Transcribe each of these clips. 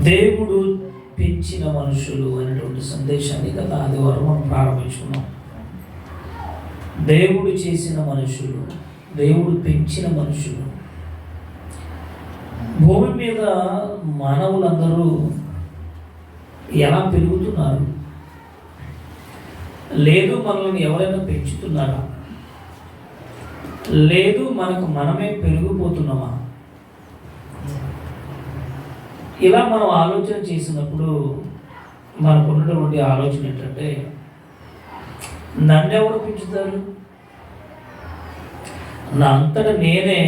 దేవుడు పెంచిన మనుషులు అనేటువంటి సందేశాన్ని గత ఆదివారం మనం ప్రారంభించుకున్నాం. దేవుడు చేసిన మనుషులు, దేవుడు పెంచిన మనుషులు. భూమి మీద మానవులందరూ ఎలా పెరుగుతున్నారు? లేదు మనల్ని ఎవరైనా పెంచుతున్నారా? లేదు మనకు మనమే పెరిగిపోతున్నామా? ఇలా మనం ఆలోచన చేసినప్పుడు మనకు ఉన్నటువంటి ఆలోచన ఏంటంటే, నన్ను ఎవరు పెంచుతారు? నా అంతటా నేనే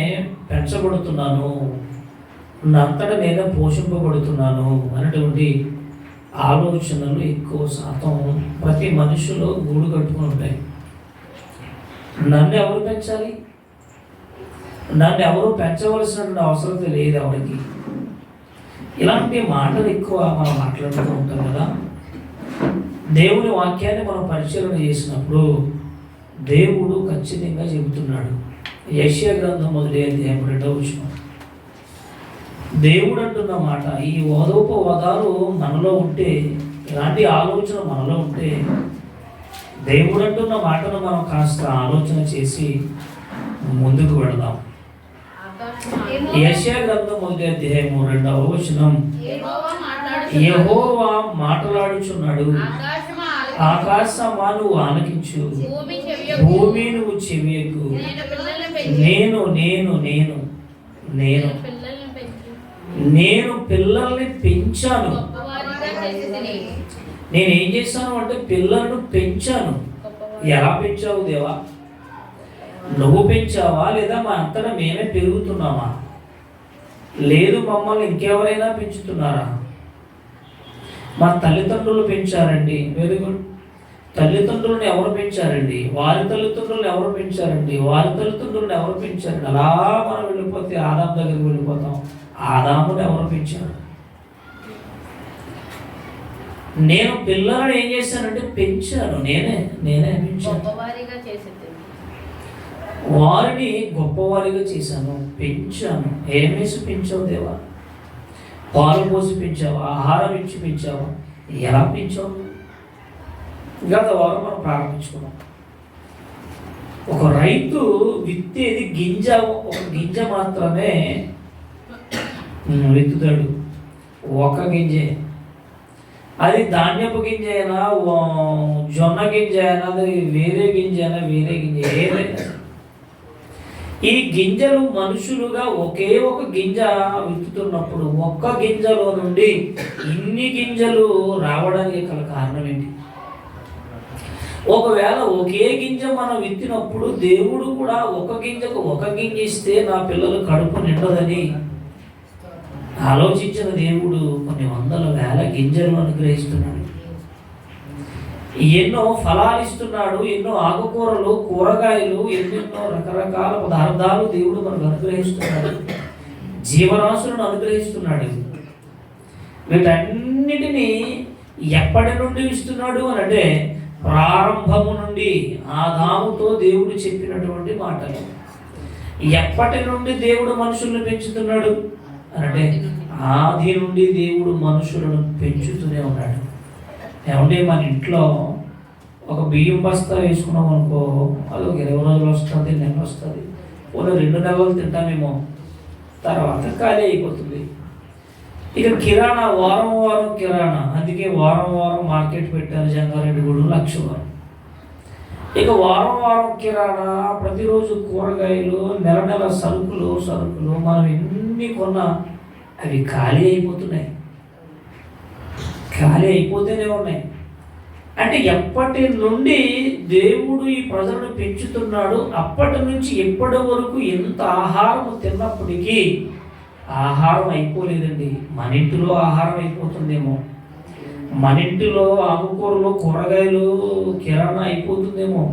పెంచబడుతున్నాను, నా అంతటా నేనే పోషింపబడుతున్నాను అనేటువంటి ఆలోచనలు ఎక్కువ శాతం ప్రతి మనిషిలో గూడు కట్టుకుని ఉంటాయి. నన్ను ఎవరు పెంచాలి? నన్ను ఎవరు పెంచవలసినటువంటి అవసరం లేదు ఎవరికి. ఇలాంటి మాటలు ఎక్కువ మనం మాట్లాడుతూ ఉంటాం కదా. దేవుని వాక్యాన్ని మనం పరిశీలన చేసినప్పుడు దేవుడు ఖచ్చితంగా చెబుతున్నాడు. యెషయా గ్రంథం 1వ అధ్యాయం 2వ వచనం. దేవుడు అంటున్న మాట, ఈ ఓదోపవాదాలు మనలో ఉంటే, ఇలాంటి ఆలోచన మనలో ఉంటే, దేవుడు అంటున్న మాటను మనం కాస్త ఆలోచన చేసి ముందుకు వెళదాం. యెషయా గ్రంథం 1వ అధ్యాయం 2వ వచనం. యెహోవా మాట్లాడుచున్నాడు, ఆకాశమా నువ్వు ఆలకించు, భూమి నువ్వు చెవియకు. నేను నేను నేను నేను నేను పిల్లల్ని పెంచాను. నేనేం చేశాను అంటే పిల్లలను పెంచాను. ఎలా పెంచావు దేవా? నువ్వు పెంచావా లేదా మా అంతటా మేమే పెరుగుతున్నామా? లేదు మమ్మల్ని ఇంకెవరైనా పెంచుతున్నారా? మా తల్లిదండ్రులు పెంచారండి. Very good. తల్లిదండ్రులను ఎవరు పెంచారండి? వారి తల్లిదండ్రులను ఎవరు పెంచారండి? వారి తల్లిదండ్రులను ఎవరు పెంచారండి? అలా మనం వెళ్ళిపోతే ఆదాము దగ్గరికి వెళ్ళిపోతాం. ఆదామును ఎవరు పెంచారు? నేను పిల్లలను ఏం చేశానంటే పెంచాను. నేనే పెంచాను. వారిని గొప్పవారిగా చేశాను, పెంచాను. ఏమేసి పెంచావు దేవా? పాలు పోసి పెంచావా? ఆహారం ఇచ్చి పెంచావా? ఎలా పెంచావు? గత వారం మనం ప్రారంభించుకున్నాం. ఒక రైతు విత్తేది గింజ, ఒక గింజ మాత్రమే విత్తుతాడు. ఒక గింజే. అది ధాన్యపు గింజ అయినా, జొన్న గింజ అయినా, అది వేరే గింజ అయినా, వేరే గింజ ఏదైనా, ఈ గింజలు మనుషులుగా ఒకే ఒక గింజ విత్తుతున్నప్పుడు ఒక్క గింజలో నుండి ఇన్ని గింజలు రావడానికి గల కారణం ఏంటి? ఒకవేళ ఒకే గింజ మనం విత్తినప్పుడు దేవుడు కూడా ఒక గింజకు ఒక గింజ ఇస్తే నా పిల్లలు కడుపు నిండదని ఆలోచించిన దేవుడు కొన్ని వందల వేల గింజలను అనుగ్రహిస్తున్నాడు. ఎన్నో ఫలాలు ఇస్తున్నాడు, ఎన్నో ఆకుకూరలు, కూరగాయలు, ఎన్నెన్నో రకరకాల పదార్థాలు దేవుడు మనకు అనుగ్రహిస్తున్నాడు. జీవరాశులను అనుగ్రహిస్తున్నాడు. వీటన్నిటినీ ఎప్పటి నుండి ఇస్తున్నాడు అని అంటే, ప్రారంభము నుండి ఆదాముతో దేవుడు చెప్పినటువంటి మాటలు. ఎప్పటి నుండి దేవుడు మనుషులను పెంచుతున్నాడు అంటే, ఆది నుండి దేవుడు మనుషులను పెంచుతూనే ఉన్నాడు. ఏమంటే మన ఇంట్లో ఒక బియ్యం బస్తా వేసుకున్నాం అనుకో, అది ఒక 20 రోజులు వస్తుంది, నెల వస్తుంది, పోనీ 2 నెలలు తింటామేమో, తర్వాత ఖాళీ అయిపోతుంది. ఇక కిరాణా వారం వారం కిరాణా, అందుకే వారం వారం మార్కెట్ పెట్టారు జంగారెడ్డి గూడు లక్షవారం. ఇక వారం వారం కిరాణా, ప్రతిరోజు కూరగాయలు, నెల నెల సరుకులు మనం ఎన్ని కొన్నా అవి ఖాళీ అయిపోతున్నాయి. ఖాళీ అయిపోతూనే ఉన్నాయి. అంటే ఎప్పటి నుండి దేవుడు ఈ ప్రజలను పెంచుతున్నాడు, అప్పటి నుంచి ఎప్పటి వరకు ఎంత ఆహారం తిన్నప్పటికీ ఆహారం అయిపోలేదండి. మన ఇంటిలో ఆహారం అయిపోతుందేమో, మన ఇంటిలో ఆకుకూరలు, కూరగాయలు, కిరాణా అయిపోతుందేమో,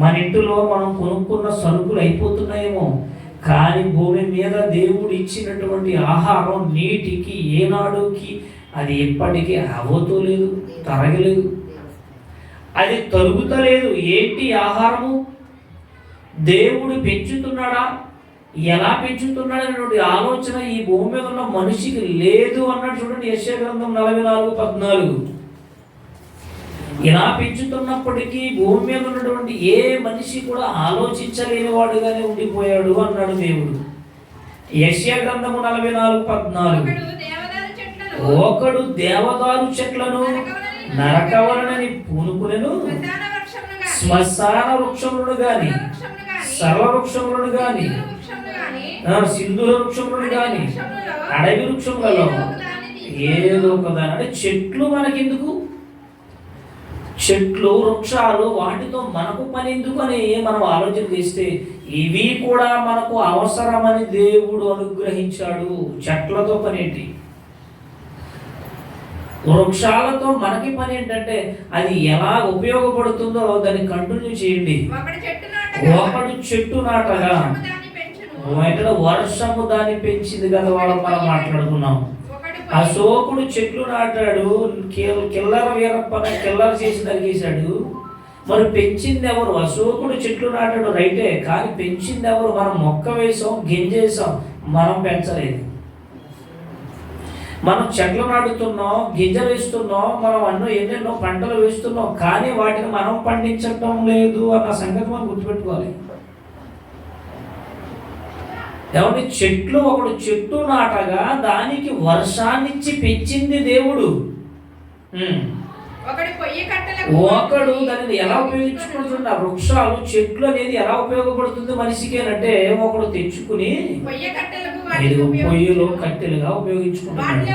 మన ఇంటిలో మనం కొనుక్కున్న సరుకులు అయిపోతున్నాయేమో. కానీ భూమి మీద దేవుడు ఇచ్చినటువంటి ఆహారం నీటికి, ఏనాడుకి అది ఎప్పటికీ అవతలేదు, తరగలేదు, అది తరుగుతలేదు. ఏంటి ఆహారము? దేవుడు పెంచుతున్నాడా? ఎలా పెంచుతున్నాడు అనేటువంటి ఆలోచన ఈ భూమి మీద ఉన్న మనిషికి లేదు అన్నాడు. చూడండి యెషయా గ్రంథం 44:14. ఇలా పెంచుతున్నప్పటికీ భూమి మీద ఉన్నటువంటి ఏ మనిషి కూడా ఆలోచించలేని వాడుగానే ఉండిపోయాడు అన్నాడు దేవుడు. యెషయా గ్రంథము 44:14. ఒకడు దేవదారు చెట్లను నరకవలనని పూనుకునెను, శ్మశాన వృక్షములను గాని, సర్వ వృక్షములను గాని, సింధూర వృక్షములను గాని, అడవి వృక్షములలో ఏదో ఒకదా. అంటే చెట్లు మనకెందుకు? చెట్లు వృక్షాలు వాటితో మనకు పని ఎందుకు అని మనం ఆలోచన చేస్తే ఇవి కూడా మనకు అవసరమని దేవుడు అనుగ్రహించాడు. చెట్లతో పని ఏంటి? వృక్షాలతో మనకి పని ఏంటంటే అది ఎలా ఉపయోగపడుతుందో దాన్ని కంటిన్యూ చేయండి. ఒకడు చెట్టు నాటగా వర్షము దాన్ని పెంచింది కదా, మనం మాట్లాడుకున్నాం. అశోకుడు చెట్లు నాటాడు, కిల్లర వీరప్పన కిల్లర చేసి నరికేశాడు. మరి పెంచింది ఎవరు? అశోకుడు చెట్లు నాటాడు రైటే, కానీ పెంచింది ఎవరు? మనం మొక్క వేసాం, గింజేసాం, మనం పెంచలేదు. మనం చెట్లు నాటుతున్నాం, గింజలు వేస్తున్నాం, మనం ఎన్నెన్నో పంటలు వేస్తున్నాం, కానీ వాటిని మనం పండించటం లేదు అన్న సంగతి మనం గుర్తుపెట్టుకోవాలి. ఎవరి చెట్లు ఒకడు చెట్టు నాటగా దానికి వర్షాన్నిచ్చి పెంచింది దేవుడు. ఒకడు దానిని ఎలా ఉపయోగించుకుంటున్న వృక్షాలు చెట్లు అనేది ఎలా ఉపయోగపడుతుంది మనిషికి అంటే ఒకడు తెచ్చుకుని పొయ్యిలో కట్టెలుగా ఉపయోగించుకుంటున్నాడు,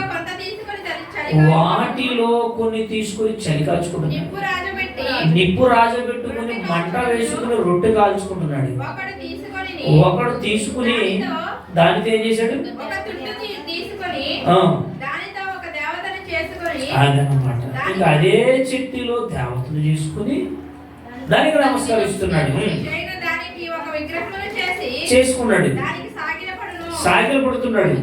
వాటిలో కొన్ని తీసుకుని చలి కాల్చుకుంటున్నాడు, నిప్పు రాజబెట్టుకుని మంట వేసుకుని రొట్టె కాల్చుకుంటున్నాడు. ఒకడు తీసుకుని దానితో ఏం చేశాడు? అదనమాట. ఇంకా అదే చెట్టులో దేవతలు చేసుకుని దానికి నమస్కరిస్తున్నాడు, చేసుకున్నాడు, సాగిల పడుతున్నాడు.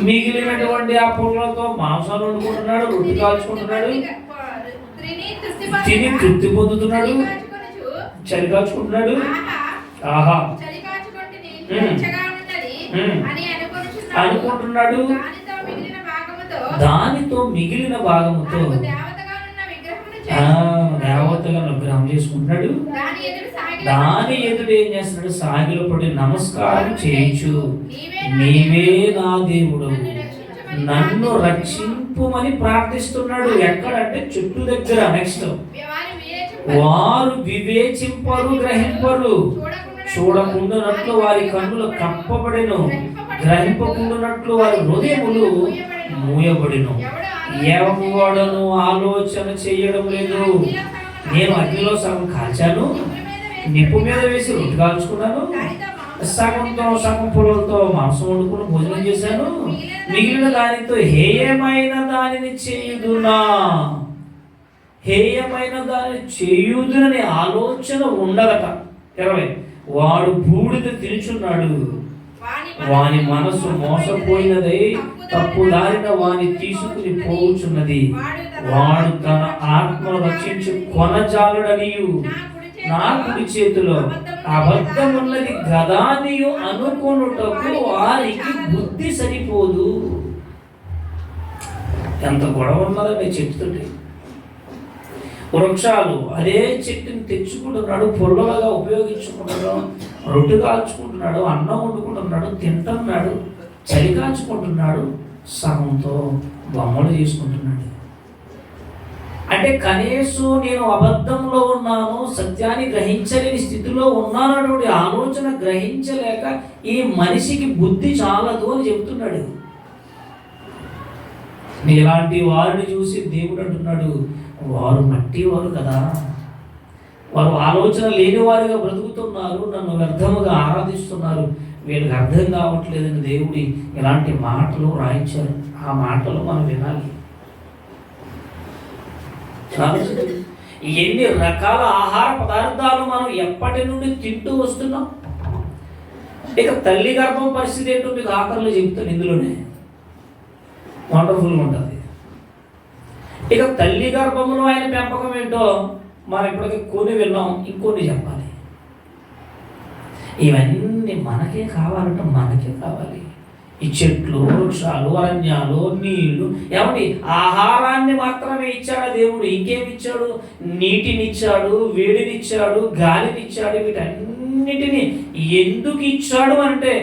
మిగిలినటువంటి ఆ పుల్లతో మాంసాలు వండుకుంటున్నాడు, రొట్టి కాల్చుకుంటున్నాడు, తిని తృప్తి పొందుతున్నాడు, చలి కాల్చుకుంటున్నాడు. ఆహా అనుకుంటున్నాడు. దానితో మిగిలిన భాగముతో దేవతగా విగ్రహం చేసుకుంటున్నాడు. దాని ఎదురు ఏం చేస్తున్నాడు? సాగిలో పడి నమస్కారం చేయొచ్చు, నీవే నా దేవుడు, నన్ను రక్షింపుమని ప్రార్థిస్తున్నాడు. ఎక్కడంటే చెట్టు దగ్గర. నెక్స్ట్, వారు వివేచింపరు, గ్రహింపరు, చూడకుండానట్లు వారి కన్నులు కప్పబడిను, గ్రహింపకుండానట్లు వారి హృదయములు మూయబడిను. ఎవడను ఆలోచన చేయడం లేదు. నేను అగ్నిలో సగం కాల్చాను, నిప్పు మీద వేసి రొట్టె కాల్చుకున్నాను, సగం పొలంతో మాంసం వండుకుని భోజనం చేశాను, మిగిలిన దానితో హేయమైన దానిని చేయుదునా, హేయమైన దానిని చేయుదునని ఆలోచన ఉండదట. 20 వాడు బూడిద తినుచున్నాడు, వాని మనసు మోసపోయినదై తప్పు దారిన వాని తీసుకుని పోవుచున్నది. వాడు తన ఆత్మను రక్షించు కొనజాలుడనియు, నా కుడి చేతిలో అబద్ధమున్నది గదానియు అనుకొనుటకు వారికి బుద్ధి సరిపోదు. ఎంత గొడవ ఉన్నదండి చెప్తుంటే. వృక్షాలు అదే చెట్టుని తెచ్చుకుంటున్నాడు, పొల్లలుగా ఉపయోగించుకుంటున్నాడు, రొట్టె కాల్చుకుంటున్నాడు, అన్నం వండుకుంటున్నాడు, తింటున్నాడు, చలి కాల్చుకుంటున్నాడు, సగంతో బొమ్మలు చేసుకుంటున్నాడు. అంటే కనీసం నేను అబద్ధంలో ఉన్నాను, సత్యాన్ని గ్రహించలేని స్థితిలో ఉన్నాను అటువంటి ఆలోచన గ్రహించలేక ఈ మనిషికి బుద్ధి చాలదు అని చెబుతున్నాడు. ఇలాంటి వారిని చూసి దేవుడు అంటున్నాడు, వారు మట్టి వారు కదా, వారు ఆలోచన లేని వారిగా బ్రతుకుతున్నారు, నన్ను వ్యర్థముగా ఆరాధిస్తున్నారు, వీళ్ళకి అర్థం కావట్లేదని దేవుడి ఇలాంటి మాటలు రాయించారు. ఆ మాటలు మనం వినాలి. ఎన్ని రకాల ఆహార పదార్థాలు మనం ఎప్పటి నుండి తింటూ వస్తున్నాం. ఇక తల్లి గర్భం పరిస్థితి ఏంటో మీకు ఆఖరిలో చెప్తాను. ఇందులోనే వండర్ఫుల్గా ఉంటుంది. ఇక తల్లి గర్భంలో ఆయన పెంపకం ఏంటో మనం ఇప్పటికీ కొన్ని విన్నాం, ఇంకొన్ని చెప్పాలి. ఇవన్నీ మనకే కావాలంటే మనకే కావాలి. ఈ చెట్లు, వృక్షాలు, అరణ్యాలు, నీళ్లు, ఏమండి ఆహారాన్ని మాత్రమే ఇచ్చాడు దేవుడు. ఇంకేమి ఇచ్చాడు? నీటినిచ్చాడు, వేడినిచ్చాడు, గాలినిచ్చాడు. వీటన్నిటిని ఎందుకు ఇచ్చాడు అంటే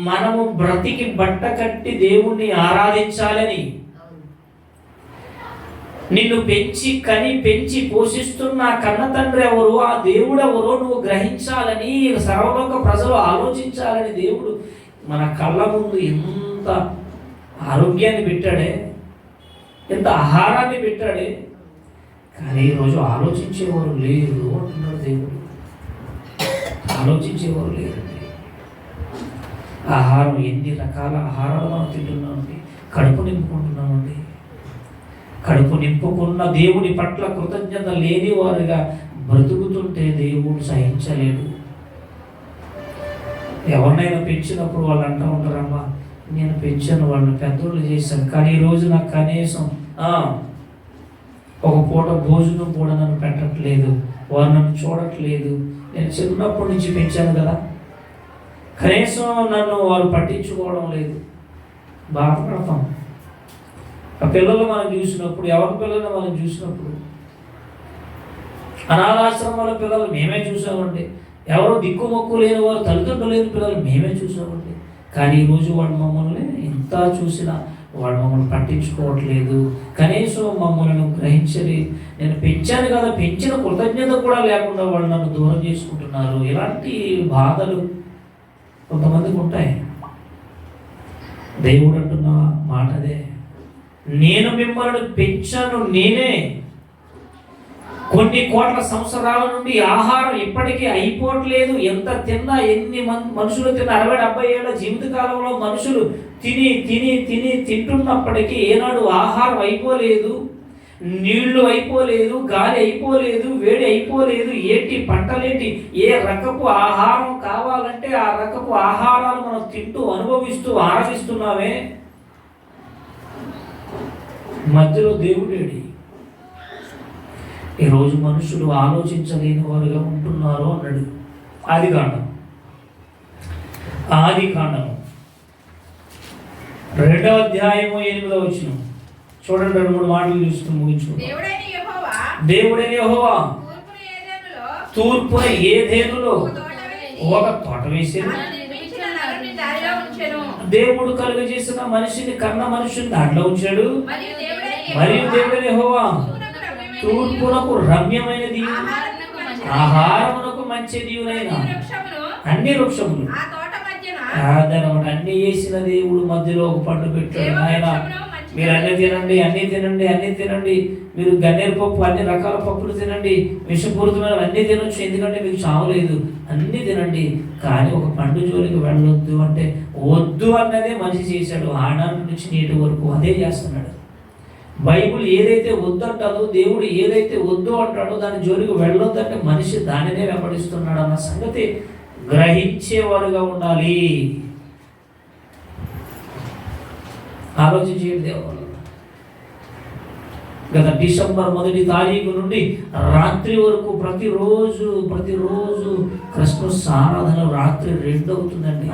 మనము బ్రతికి బట్ట కట్టి దేవుణ్ణి ఆరాధించాలని. నిన్ను పెంచి కని పెంచి పోషిస్తున్న కన్న తండ్రి ఎవరు, ఆ దేవుడు ఎవరో నువ్వు గ్రహించాలని, సర్వలోక ప్రజలు ఆలోచించాలని దేవుడు మన కళ్ళ ముందు ఎంత ఆరోగ్యాన్ని పెట్టాడే, ఎంత ఆహారాన్ని పెట్టాడే. కానీ ఈరోజు ఆలోచించేవారు లేరు అంటున్నాడు దేవుడు. ఆలోచించేవారు లేరండి. ఆహారం, ఎన్ని రకాల ఆహారాలు మనం తింటున్నామండి, కడుపు నింపుకుంటున్నామండి. కడుపు నింపుకున్న దేవుని పట్ల కృతజ్ఞత లేని వారిగా బ్రతుకుతుంటే దేవుడు సహించలేడు. ఎవరినైనా పెంచినప్పుడు వాళ్ళు అంటూ ఉంటారమ్మా, నేను పెంచాను, వాళ్ళని పెద్దోళ్ళు చేశాను, కానీ ఈరోజు నాకు కనీసం ఒక పూట భోజనం కూడా నన్ను పెట్టట్లేదు, వారు నన్ను చూడట్లేదు. నేను చిన్నప్పటి నుంచి పెంచాను కదా, కనీసం నన్ను వాళ్ళు పట్టించుకోవడం లేదు. బాధపడతాం. ఆ పిల్లలు మనం చూసినప్పుడు, ఎవరి పిల్లలు మనం చూసినప్పుడు, అనాథాశ్రమాల పిల్లలు మేమే చూసామండి. ఎవరో దిక్కుమొక్కు లేని వారు, తల్లిదండ్రులు లేని పిల్లలు మేమే చూసామండి. కానీ ఈరోజు వాడు మమ్మల్ని ఇంత చూసినా వాడు మమ్మల్ని పట్టించుకోవట్లేదు, కనీసం మమ్మల్ని గ్రహించలి. నేను పెంచాను కదా, పెంచిన కృతజ్ఞత కూడా లేకుండా వాళ్ళు నన్ను దూరం చేసుకుంటున్నారు. ఇలాంటి బాధలు కొంతమందికి ఉంటాయి. దేవుడు అంటున్న మాట అదే, నేను మిమ్మల్ని పెంచాను నేనే. కొన్ని కోట్ల సంవత్సరాల నుండి ఆహారం ఇప్పటికీ అయిపోవట్లేదు. ఎంత తిన్నా, ఎన్ని మనుషులు తిన్న 60-70 ఏళ్ల జీవిత కాలంలో మనుషులు తిని తిని తిని తింటున్నప్పటికీ ఏనాడు ఆహారం అయిపోలేదు, నీళ్లు అయిపోలేదు, గాలి అయిపోలేదు, వేడి అయిపోలేదు. ఏంటి పంటలేంటి, ఏ రకపు ఆహారం కావాలంటే ఆ రకపు ఆహారాలు మనం తింటూ అనుభవిస్తూ ఆరాధిస్తున్నామే. మధ్యలో దేవుడేడి. ఈరోజు మనుషులు ఆలోచించలేని వారుగా ఉంటున్నారు అన్నాడు. ఆదికాండం 2వ అధ్యాయము 8వ వచనం చూడండి. 2-3 మాటలు చూసుకుని ముగించుకో. దేవుడైన యెహోవా తూర్పున ఏదెనులో ఒక తోట వేసాడు. దేవుడు కలుగజేసిన మనిషిని, కన్న మనిషిని దాంట్లో ఉంచాడు. మరియు దేవుడైన యెహోవా తూర్పునకు రమ్యమైన దీవు, ఆహారమునకు మంచి దీవునైన అన్ని వృక్షములు ఆదరణ అన్ని వేసిన దేవుడు మధ్యలో ఒక పండు పెట్టాడు. ఆయన మీరు అన్ని తినండి, అన్ని తినండి, అన్ని తినండి, మీరు గన్నేరు పప్పు, అన్ని రకాల పప్పులు తినండి, విషపూరితమైన అన్ని తినొచ్చు, ఎందుకంటే మీకు చావలేదు, అన్ని తినండి, కానీ ఒక పండు జోలికి వెళ్ళొద్దు అంటే వద్దు అన్నదే మనిషి చేశాడు. ఆనాటి నుంచి నేటి వరకు అదే చేస్తున్నాడు. బైబుల్ ఏదైతే వద్దు అంటాడో, దేవుడు ఏదైతే వద్దు అంటాడో దాని జోలికి వెళ్ళొద్దంటే మనిషి దానినే వెంబడిస్తున్నాడు అన్న సంగతి గ్రహించేవారుగా ఉండాలి. ఆలోచించేది దేవుడు. గత డిసెంబర్ 1వ తారీఖు నుండి రాత్రి వరకు ప్రతిరోజు క్రిస్మస్ ఆరాధన రాత్రి 2 అవుతుందండి.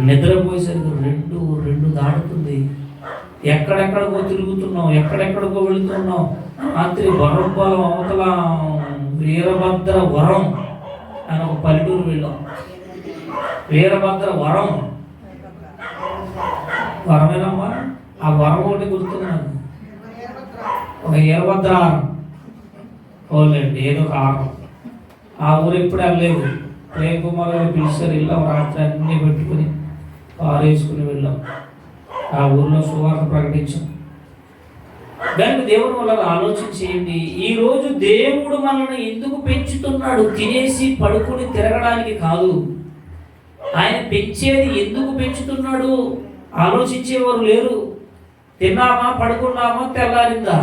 నిద్రపోయేసరికి 2 దాటుతుంది. ఎక్కడెక్కడికో తిరుగుతున్నాం, ఎక్కడెక్కడికో వెళుతున్నాం. రాత్రి వరంపాలెం అవతల వీరభద్ర వరం అని ఒక పల్లెటూరు వెళ్ళాం. వీరభద్ర వరమేనమ్మా, ఆ వరం ఒకటి గుర్తున్నాను. ఒక వీరభద్ర ఓలేండి, ఏదో ఒక ఆరం. ఆ ఊరు ఎప్పుడు వెళ్ళలేదు. ప్రేమ్ కుమార్ గారు పిలిచారు, వెళ్ళాం. రాత్రి అన్నీ పెట్టుకుని పారేసుకుని వెళ్ళాం. ఆ ఊర్లో సువార్త ప్రకటించాం. దానికి దేవుని వల్ల ఆలోచించేయండి. ఈరోజు దేవుడు మనల్ని ఎందుకు పెంచుతున్నాడు? తినేసి పడుకుని తిరగడానికి కాదు. ఆయన పెంచేది ఎందుకు పెంచుతున్నాడు ఆలోచించేవారు లేరు. తిన్నామా, పడుకున్నామా, తెల్లారిందా,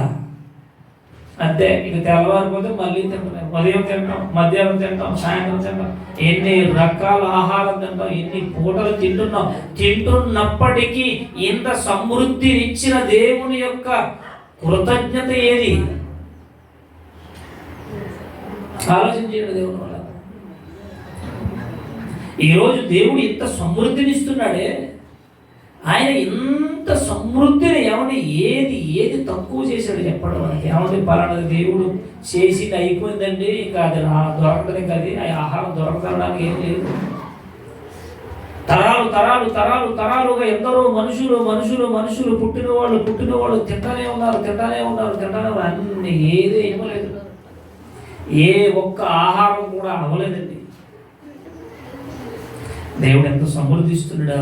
అంతే. ఇక తెల్లవారిపోతే మళ్ళీ తింటాం. ఉదయం తింటాం, మధ్యాహ్నం తింటాం, సాయంత్రం తింటాం. ఎన్ని రకాల ఆహారం తింటాం, ఎన్ని పూటలు తింటున్నాం. తింటున్నప్పటికీ ఇంత సమృద్ధినిచ్చిన దేవుని యొక్క కృతజ్ఞత ఏది? ఆలోచించండి. దేవుని వల్ల ఈరోజు దేవుడు ఇంత సమృద్ధినిస్తున్నాడే, ఆయన ఇంత సమృద్ధిని ఏది తక్కువ చేశాడు చెప్పడం మనకి? ఏమంటే పలానా దేవుడు చేసింది అయిపోయిందండి, ఇంకా అది దొరకదు, ఇంకా అది ఆహారం దొరకడానికి ఏం లేదు. తరాలుగా ఎందరో మనుషులు పుట్టిన వాళ్ళు తింటానే ఉన్నారు. అన్ని ఏది ఇవ్వలేదు, ఏ ఒక్క ఆహారం కూడా అవ్వలేదండి. దేవుడు ఎంత సమృద్ధిస్తున్నాడా.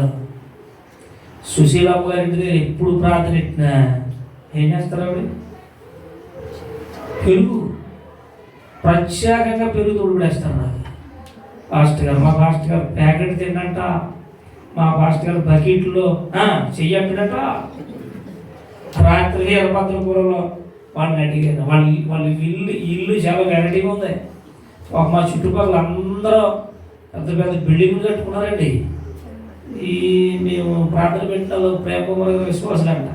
సుశీలమ్మ గారి దగ్గర ఎప్పుడు ప్రార్థన పెట్టినా ఏం చేస్తారు ఆవిడ? పెరుగు, ప్రత్యేకంగా పెరుగు తోడుపడేస్తారు. నాకు మా పాస్టర్ గారు ప్యాకెట్ తిండంట, మా పాస్టర్ గారు బకెట్లో చెయ్యట్టడట. రాత్రి ఎర్రభద్రపురంలో వాళ్ళని అడిగాను, వాళ్ళ ఇల్లు చాలా వెరైటీగా ఉంది. మా చుట్టుపక్కల అందరూ పెద్ద బిల్డింగ్లు కట్టుకున్నారండి. మేము ప్రార్థన పెట్టిన ప్రేమ విశ్వాసం అంట.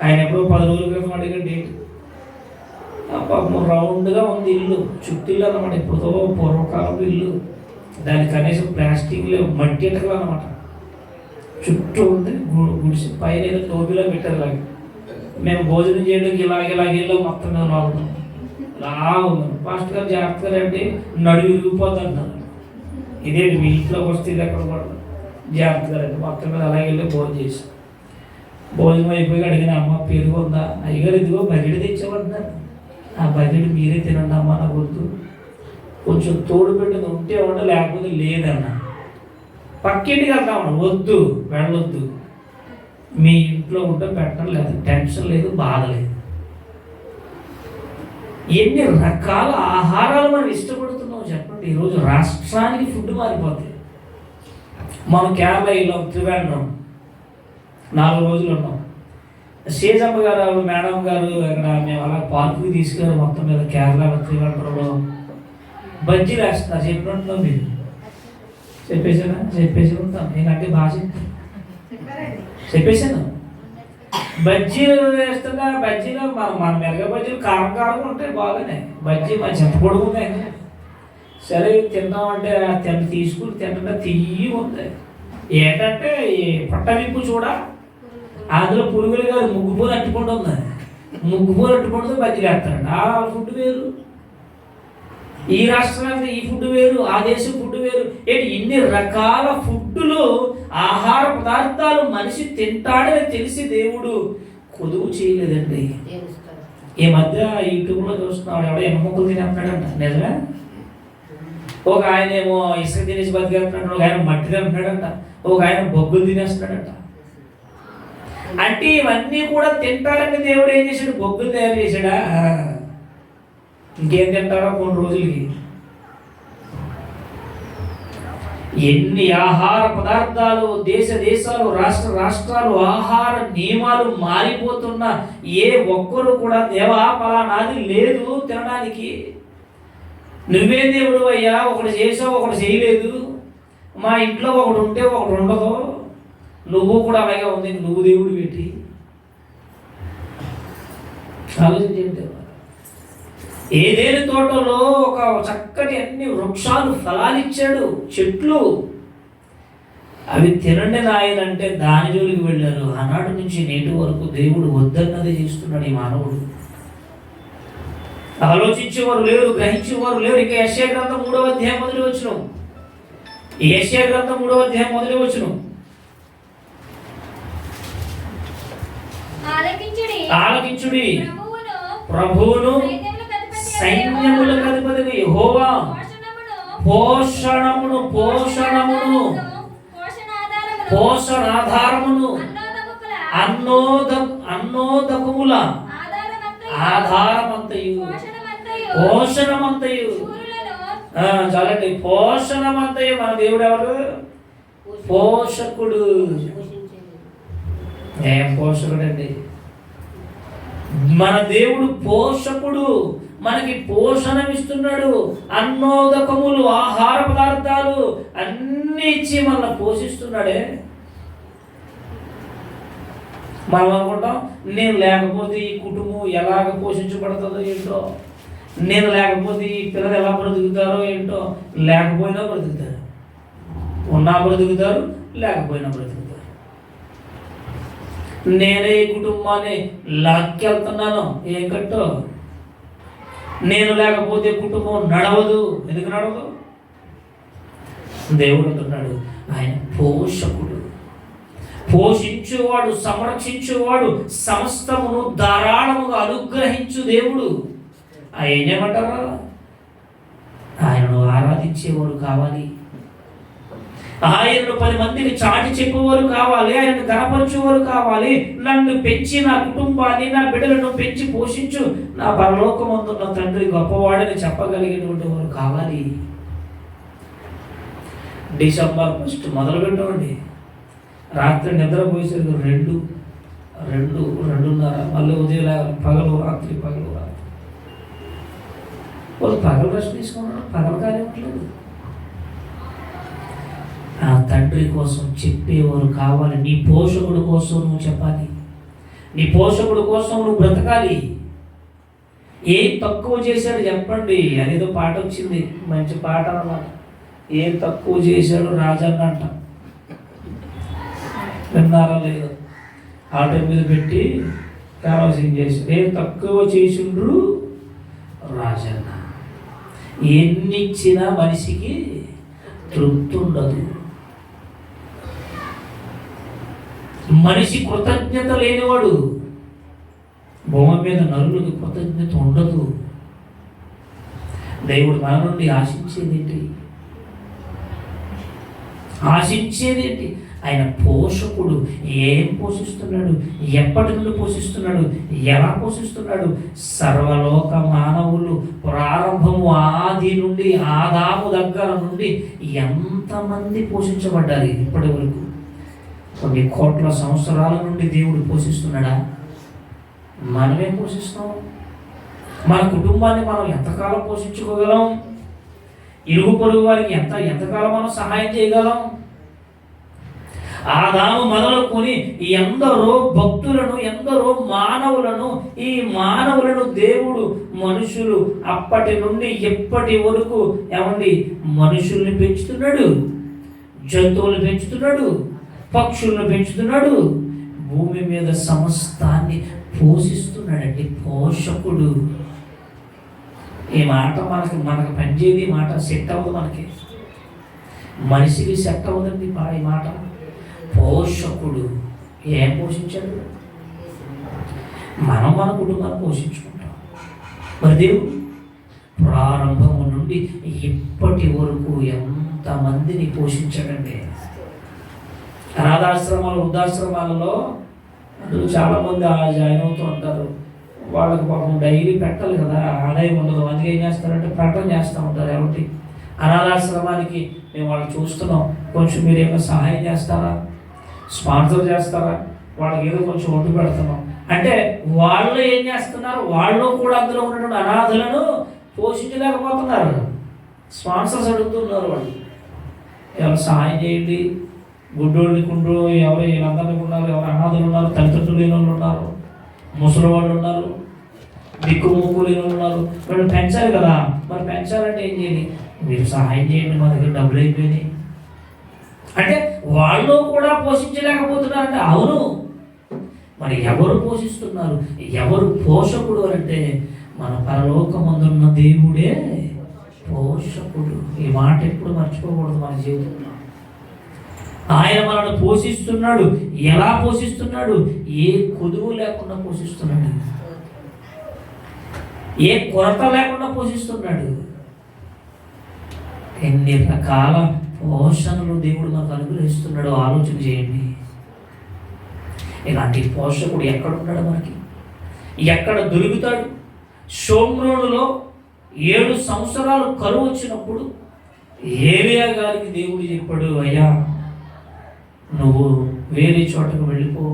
ఆయన ఎప్పుడో 10 రోజుల క్రితం అడిగాడు డేట్. పాపం రౌండ్గా ఉంది ఇల్లు, చుట్టూ ఇల్లు అన్నమాట. ఎప్పుడుతో పూర్వకాలం ఇల్లు, దానికి కనీసం ప్లాస్టిక్ లేవు, మట్టి ఎటకలు అన్నమాట. చుట్టూ ఉంది గుడిసి, పైన ఏదో టోపీలో పెట్టారు. ఇలాగే మేము భోజనం చేయడానికి ఇలాగే మొత్తం మేము రావడం ఇలా ఉన్నాం. పాస్టర్ గారు జాగ్రత్తగా అంటే నడువు విరిగిపోద్ది అంటున్నారు. ఇదేంటి మీ ఇంట్లోకి వస్తే ఇది ఎక్కడ కూడా జాగ్రత్తగా రండి. మొత్తం మీద అలాగే వెళ్ళి భోజనం చేసాం. భోజనం అయిపోయి అడిగిన, అమ్మ పెరుగు ఉందా? అయ్యగారు ఇదిగో బకెట్ తెచ్చామంటున్నారు. ఆ బకెట్ మీరే తినండి అమ్మ, నాకు వద్దు, కొంచెం తోడు పెట్టింది ఉంటే ఉండ, లేకపోతే లేదన్న. పక్కింటికి వెళ్తామన్న, వద్దు వెళ్ళొద్దు, మీ ఇంట్లో ఉంటే పెట్టడం లేదు, టెన్షన్ లేదు, బాధ లేదు. ఎన్ని రకాల ఆహారాలు మనం ఇష్టపడుతున్నాం చెప్పండి. ఈరోజు రాష్ట్రానికి ఫుడ్ మారిపోతుంది. మనం కేరళ వెళ్ళాం, త్రివేంద్రం 4 రోజులు ఉన్నాం. శేజమ్మ గారు, మేడం గారు అక్కడ మేము అలా పార్కుకి తీసుకెళ్ళి మొత్తం మీద కేరళ త్రివేంద్రంలో బజ్జీలు వేస్తున్నారు. చెప్పినట్టున్నాం మీరు, చెప్పేసి ఉంటాం. నేనంటే బాగా చెప్పేసాను. బజ్జీలు వేస్తున్నా, బజ్జీలు మన మెరగ బజ్జీలు కారం ఉంటాయి బాగానే. బజ్జీ మన చింత పొడుగు ఉన్నాయి. సరే తిందామంటే తీసుకుని తింటుంటే తియ్యి ఉంది. ఏంటంటే ఈ పట్టవింపు చూడ, అందులో పురుగులు కాదు, ముగ్గుపూలు అట్టుకుంటూ ఉంది. ముగ్గుపూలు అట్టుకుంటూ బజ్జీలు వేస్తారండి. ఆ ఫుడ్ వేరు, ఈ రాష్ట్రానికి ఈ ఫుడ్ వేరు, ఆ దేశం ఫుడ్ వేరు. ఏంటి ఇన్ని రకాల ఫుడ్డులు, ఆహార పదార్థాలు మనిషి తింటాడని తెలిసి దేవుడు కొదువు చేయలేదండి. ఈ మధ్య యూట్యూబ్లో చూస్తున్నాడు, ఎవడో ఎన్నముక్కలు తినేస్తున్నాడంట. నిజమే? ఒక ఆయన ఏమో ఇసుక తినేసి బతికేస్తున్నాడు, ఒక ఆయన మట్టి తింటున్నాడంట, ఒక ఆయన బొగ్గులు తినేస్తున్నాడంట. అంటే ఇవన్నీ కూడా తింటాడని దేవుడు ఏం చేశాడు? బొగ్గులు తయారు చేశాడా? ఇంకేం తింటారో కొన్ని రోజులకి. ఎన్ని ఆహార పదార్థాలు, దేశాలు, రాష్ట్రాలు ఆహార నియమాలు మారిపోతున్నా ఏ ఒక్కరు కూడా దేవా పలానాది లేదు తినడానికి, నువ్వే దేవుడు అయ్యా, ఒకటి చేసావు ఒకటి చేయలేదు, మా ఇంట్లో ఒకటి ఉంటే ఒకటి ఉండదు, నువ్వు కూడా అలాగే ఉంది, నువ్వు దేవుడు పెట్టి ఆలోచించండి. ఏదేని తోటలో ఒక చక్కటి అన్ని వృక్షాలు ఫలాలిచ్చాడు, చెట్లు, అవి తినండి నాయన అంటే దాని జోలికి వెళ్ళారు. ఆనాటి నుంచి నేటి వరకు దేవుడు వద్దన్నది చేస్తున్నాడు ఈ మానవుడు. ఆలోచించేవారు లేరు, గ్రహించేవారు లేరు. ఇక యెషయా గ్రంథం 3వ అధ్యాయం మొదలు వచ్చిన, యెషయా గ్రంథం 3వ అధ్యాయం మొదలు వచ్చిన, ఆలకించుడి ప్రభువును సైన్యములకు అధిపతి యెహోవా పోషణాధారమును అన్నోదకముల ఆధారమంతయు పోషణమంతయు. చాలండి, పోషణమంతయు. మన దేవుడు ఎవరు? పోషకుడు. ఏం పోషకుడు అండి? మన దేవుడు పోషకుడు, మనకి పోషణమిస్తున్నాడు. అన్నోదకములు, ఆహార పదార్థాలు అన్ని ఇచ్చి మనల్ని పోషిస్తున్నాడే. మనం అనుకుంటాం నేను లేకపోతే ఈ కుటుంబం ఎలాగ పోషించబడుతుందో ఏంటో, నేను లేకపోతే ఈ పిల్లలు ఎలా బ్రతుకుతారో ఏంటో. లేకపోయినా బ్రతుకుతారు, ఉన్నా బ్రతుకుతారు, లేకపోయినా బ్రతుకుతారు. నేనే ఈ కుటుంబాన్ని లాక్కెళ్తున్నాను, ఏం కట్టో. నేను లేకపోతే కుటుంబం నడవదు. ఎందుకు నడవదు? దేవుడు అంటున్నాడు, ఆయన పోషకుడు, పోషించువాడు, సంరక్షించువాడు, సమస్తమును ధారాళముగా అనుగ్రహించు దేవుడు. ఆయన ఏమంటారు? ఆయనను ఆరాధించేవారు కావాలి, ఆయనను 10 మందికి చాటి చెప్పేవారు కావాలి, ఆయనను గణపరచేవారు కావాలి. నన్ను పెంచి నా కుటుంబాన్ని, నా బిడ్డలను పెంచి పోషించు నా పరలోకమందున్న తండ్రి గొప్పవాడని చెప్పగలిగేటువంటి వారు కావాలి. డిసెంబర్ 1 మొదలు పెట్టండి, రాత్రి నిద్రపోయేసరికి 2:30, మళ్ళీ ఉదయం పగలు రాత్రి. వాళ్ళు పగలు రెస్ట్ తీసుకున్నాడు, పగలు కార్యట్లేదు. ఆ తండ్రి కోసం చెప్పేవారు కావాలి. నీ పోషకుడు కోసం నువ్వు చెప్పాలి, నీ పోషకుడు కోసం నువ్వు బ్రతకాలి. ఏం తక్కువ చేశాడు చెప్పండి. అనేదో పాట వచ్చింది, మంచి పాట అన్నమాట. ఏం తక్కువ చేశాడు రాజన్న అంట, విన్నారా లేదు? ఆటో మీద పెట్టి క్యాన్వాసింగ్ చేసి ఏం తక్కువ చేసిండ్రు రాజన్న. ఎన్నిచ్చినా మనిషికి తృప్తి ఉండదు. మనిషి కృతజ్ఞత లేనివాడు, భూమి మీద నరులకు కృతజ్ఞత ఉండదు. దేవుడు మన నుండి ఆశించేదేంటి? ఆయన పోషకుడు. ఏం పోషిస్తున్నాడు? ఎప్పటి నుండి పోషిస్తున్నాడు? ఎలా పోషిస్తున్నాడు? సర్వలోక మానవులు ప్రారంభము ఆది నుండి, ఆదాము దగ్గర నుండి ఎంతమంది పోషించబడ్డారు ఇప్పటి వరకు? కొన్ని కోట్ల సంవత్సరాల నుండి దేవుడు పోషిస్తున్నాడా? మనమేం పోషిస్తాం? మన కుటుంబాన్ని మనం ఎంతకాలం పోషించుకోగలం? ఇరుగు పొరుగు వారికి ఎంతకాలం మనం సహాయం చేయగలం? ఆదాము మొదలుకొని ఎందరో భక్తులను, ఎందరో మానవులను, ఈ మానవులను దేవుడు, మనుషులు అప్పటి నుండి ఎప్పటి వరకు ఏమండి మనుషుల్ని పెంచుతున్నాడు, జంతువులు పెంచుతున్నాడు, పక్షులను పెంచుతున్నాడు, భూమి మీద సమస్తాన్ని పోషిస్తున్నాడండి. పోషకుడు. ఈ మాట మనకు పనిచేది, మాట సెట్ అవ్వదు, మనకి మనిషికి సెట్ అవ్వదండి ఈ మాట. పోషకుడు. ఏం పోషించాడు? మనం మన కుటుంబాన్ని పోషించుకుంటాం. మరి దేవుడు ప్రారంభము నుండి ఇప్పటి వరకు ఎంతమందిని పోషించాడండి. అనాథాశ్రమాలు, వృద్ధాశ్రమాలలో అందులో చాలామంది జాయిన్ అవుతూ ఉంటారు. వాళ్ళకి పాపం డైలీ పెట్టాలి కదా, ఆదాయం ఉండదు. అందుకే ఏం చేస్తారంటే ప్రకటన చేస్తూ ఉంటారు. ఎవరికి అనాథాశ్రమానికి మేము వాళ్ళు చూస్తున్నాం, కొంచెం మీరు ఏమైనా సహాయం చేస్తారా, స్పాన్సర్ చేస్తారా, వాళ్ళకి ఏదో కొంచెం వండి పెడుతున్నాం అంటే వాళ్ళు ఏం చేస్తున్నారు? వాళ్ళు కూడా అందులో ఉన్నటువంటి అనాథలను పోషించలేకపోతున్నారు. స్పాన్సర్స్ అడుగుతున్నారు. వాళ్ళు ఎవరు సహాయం చేయండి, గుడ్డోళ్ళని కుండ్రు, ఎవరు వీళ్ళందరినీ ఉన్నారు, ఎవరు అనాథులు ఉన్నారు, తల్లిదండ్రులు లేని వాళ్ళు ఉన్నారు, ముసలి వాళ్ళు ఉన్నారు, దిక్కు ముక్కు లేని వాళ్ళు ఉన్నారు. వాళ్ళు పెంచాలి కదా. మరి పెంచాలంటే ఏం చేయాలి? మీరు సహాయం చేయండి, మా దగ్గర డబ్బులు అయిపోయినాయి అంటే వాళ్ళు కూడా పోషించలేకపోతున్నారంటే అవును. మరి ఎవరు పోషిస్తున్నారు? ఎవరు పోషకుడు అంటే మన పరలోకమందున్న దేవుడే పోషకుడు. ఈ మాట ఎప్పుడు మర్చిపోకూడదు మన జీవితంలో. ఆయన మనల్ని పోషిస్తున్నాడు. ఎలా పోషిస్తున్నాడు? ఏ కొదువు లేకుండా పోషిస్తున్నాడు, ఏ కొరత లేకుండా పోషిస్తున్నాడు. ఎన్ని రకాల పోషణలు దేవుడు మనకు అనుగ్రహిస్తున్నాడో ఆలోచన చేయండి. ఇలాంటి పోషకుడు ఎక్కడున్నాడు? మనకి ఎక్కడ దొరుకుతాడు? షోమ్రోనులో 7 సంవత్సరాలు కరువు వచ్చినప్పుడు ఏలియా గారికి దేవుడు చెప్పాడు, అయ్యా నువ్వు వేరే చోటకు వెళ్ళిపో.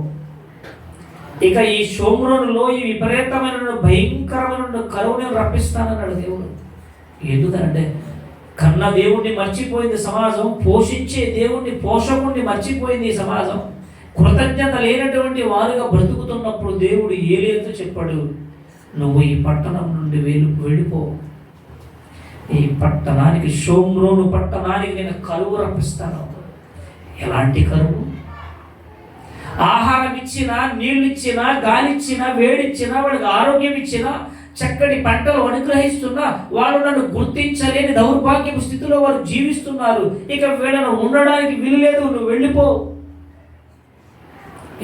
ఇక ఈ షోమ్రోనులో ఈ విపరీతమైన భయంకరమైన కరువుని రప్పిస్తానన్నాడు దేవుడు. ఎందుకంటే కన్న దేవుణ్ణి మర్చిపోయింది సమాజం, పోషించే దేవుణ్ణి, పోషకుణ్ణి మర్చిపోయింది ఈ సమాజం. కృతజ్ఞత లేనటువంటి వారుగా బ్రతుకుతున్నప్పుడు దేవుడు ఏలీయాతో చెప్పాడు, నువ్వు ఈ పట్టణం నుండి వెళ్ళిపో. ఈ పట్టణానికి, షోమ్రోను పట్టణానికి నేను కరువు రప్పిస్తాను. ఎలాంటి కరువు? ఆహారం ఇచ్చినా, నీళ్ళు ఇచ్చినా, గాలి ఇచ్చినా, వేడిచ్చినా, వాడికి ఆరోగ్యం ఇచ్చినా, చక్కటి పంటలు అనుగ్రహిస్తున్నా, వాళ్ళు నన్ను గుర్తించలేని దౌర్భాగ్యపు స్థితిలో వారు జీవిస్తున్నారు. ఇక వీళ్ళను ఉండడానికి వీలు లేదు, నువ్వు వెళ్ళిపో.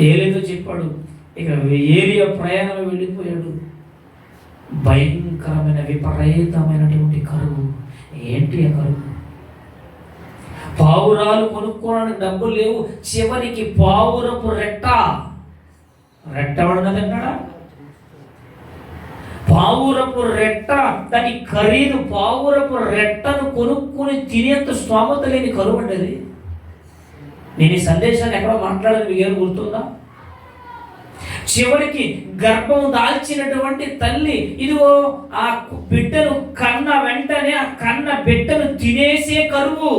ఏలీయాతో చెప్పాడు. ఇక ఏలీయా ప్రయాణం వెళ్ళిపోయాడు. భయంకరమైన విపరీతమైనటువంటి కరువు. ఏంటి ఆ కరువు? పావురాలు కొనుక్కోవడానికి డబ్బులు లేవు. చివరికి పావురపు రెట్ట పడినదంటాడా? పావురపు రెట్ట, దాని ఖరీదు, పావురపు రెట్టను కొనుక్కుని తినేంత స్తోమత లేని కరువు అండి అది. నేను ఈ సందేశాన్ని ఎక్కడో మాట్లాడని మీకు ఏం గుర్తుందా? చివరికి గర్భం దాల్చినటువంటి తల్లి ఇదిగో ఆ బిడ్డను కన్న వెంటనే ఆ కన్న బిడ్డను తినేసే కరువు.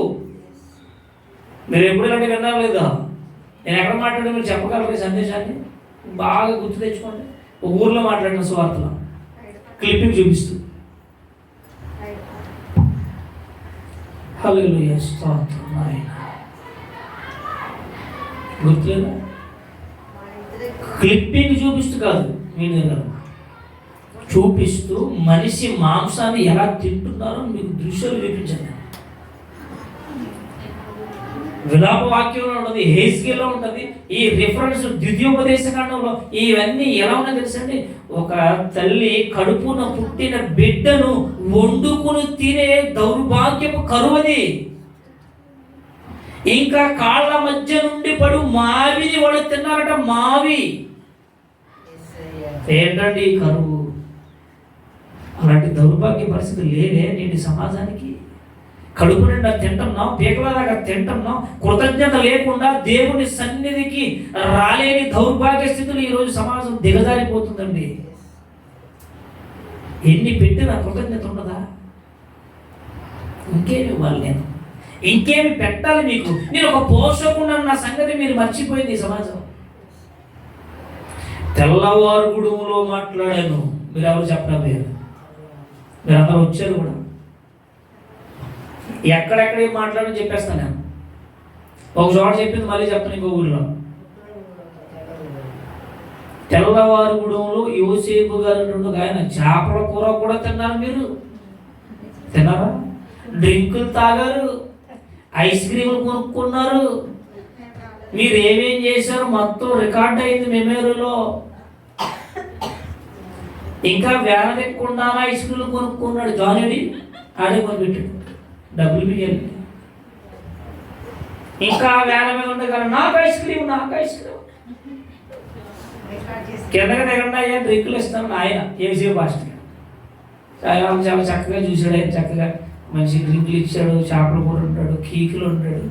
మీరు ఎప్పుడు ఇలాంటి విన్నారు లేదా? నేను ఎక్కడ మాట్లాడినా మీరు చెప్పగలరు ఈ సందేశాన్ని? బాగా గుర్తు తెచ్చుకోండి. ఒక ఊర్లో మాట్లాడిన సువార్తలో క్లిప్పింగ్ చూపిస్తూ, హల్లెలూయా స్తోత్రం నాయనా, గుర్తులేదా? క్లిప్పింగ్ చూపిస్తూ కాదు, నేను చూపిస్తూ మనిషి మాంసాన్ని ఎలా తింటున్నారో మీకు దృశ్యాలు చూపించాను. విలాప వాక్యంలో ఉంటుంది, హెజ్కేల్లో ఉంటుంది, ఈ రిఫరెన్స్ ద్వితీయోపదేశకాండంలో ఇవన్నీ ఎలా ఉన్నాయో తెలుసండి. ఒక తల్లి కడుపున పుట్టిన బిడ్డను వండుకుని తినే దౌర్భాగ్యపు కరువది. ఇంకా కాళ్ళ మధ్య నుండి పడు మావిని వాళ్ళు తిన్నారట. మావి ఏంటండి ఈ కరువు? అలాంటి దౌర్భాగ్య పరిస్థితి లేవే నేటి సమాజానికి. కడుపు నిండా తింటున్నాం, పీకలాగా తింటున్నాం, కృతజ్ఞత లేకుండా దేవుని సన్నిధికి రాలేని దౌర్భాగ్య స్థితులు ఈరోజు సమాజం దిగజారిపోతుందండి. ఎన్ని పెట్టినా కృతజ్ఞత ఉండదా? ఇంకేమి ఇవ్వాలి, నేను ఇంకేమి పెట్టాలి మీకు? నేను ఒక పోషకుడు అన్న సంగతి మీరు మర్చిపోయింది ఈ సమాజం. తెల్లవారుగుడుములో మాట్లాడాను, మీరు ఎవరు చెప్పలేదు, మీరు అందరూ వచ్చారు కూడా. ఎక్కడెక్కడ మాట్లాడని చెప్పేస్తాను నేను. ఒక చోట చెప్పింది మళ్ళీ చెప్తాను ఇంకో ఊరిలో. తెల్లవారుగుడంలో యోసేపు గారు ఆయన చేపల కూర కూడా తిన్నారు. మీరు తిన్నారా? డ్రింకులు తాగారు, ఐస్ క్రీములు కొనుక్కున్నారు. మీరు ఏమేం చేశారు మొత్తం రికార్డ్ అయింది మెమరీలో. ఇంకా వేల లేకుండా ఐస్ క్రీములు కొనుక్కున్నాడు. జానెడి ఆడే కొనిపెట్టాడు, డబ్బులు మిగిలి. ఇంకా వేల మీద ఉండగల నాకు ఐస్ క్రీమ్ కిందకి దిగండి అయ్యా, డ్రింకులు ఇస్తాను ఆయన ఏసీ పాస్టర్ చాలా చక్కగా చూశాడు. ఆయన చక్కగా మంచి డ్రింకులు ఇచ్చాడు, చేపల కూర ఉంటాడు, కీకులు ఉంటాడు,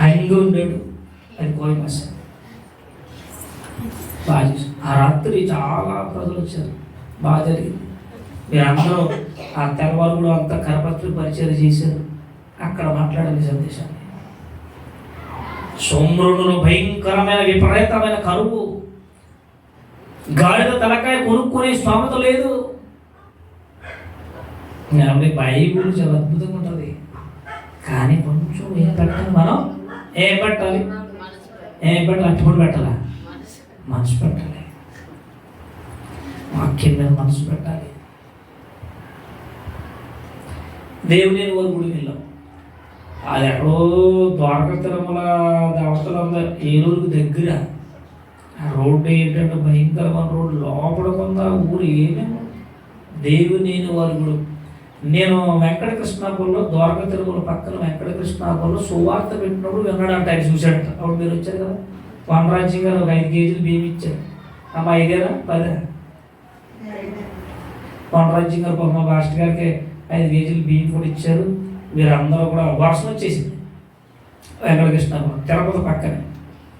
అంగి ఉంటాడు. అది కోయి మసాలా బాగా చూసాడు. ఆ రాత్రి చాలా ప్రజలు వచ్చారు, బాగా జరిగింది. మీరు అందరూ ఆ తెల్లవారు కూడా అంతా కరపత్రి పరిచయం చేశారు. అక్కడ మాట్లాడాలి సందేశాన్ని. సోమ్రుడులో భయంకరమైన విపరీతమైన కరువు. గాడిద తలకాయ కొనుక్కునే స్తోమత లేదు. బైబిల్ చాలా అద్భుతంగా ఉంటుంది. కానీ కొంచెం ఏం పెట్టాలి, మనం ఏం పెట్టాలి, అట్టుబడి పెట్టాలా? మనసు పెట్టాలి, వాక్యం మీద మనసు పెట్టాలి. దేవుని వారి గుడి వెళ్ళాం. అది ఎక్కడో ద్వారకా తిరుమల దేవతల ఏలూరుకు దగ్గర. ఆ రోడ్డు ఏంటంటే భయంకరమైన రోడ్డు, లోపల కొంత ఊరు ఏమేమో. దేవుని వారి గుడి. నేను వెంకటకృష్ణాపురంలో, ద్వారకా తిరుమల పక్కన వెంకటకృష్ణాపురంలో సువార్త పెట్టినప్పుడు విన్నాడంట. ఆయన చూశాడంట. అప్పుడు మీరు వచ్చారు కదా, వనరాజ్యం గారు ఒక 5 కేజీలు బియ్యం ఇచ్చారు. అమ్మ 5 10 వనరాజ్యం గారు మా మాస్టర్ గారికి 5 కేజీలు బియ్యం కూడా ఇచ్చారు. వీరందరూ కూడా వర్షం వచ్చేసింది. వెంకటకృష్ణాపురం తిరుపతి పక్కనే.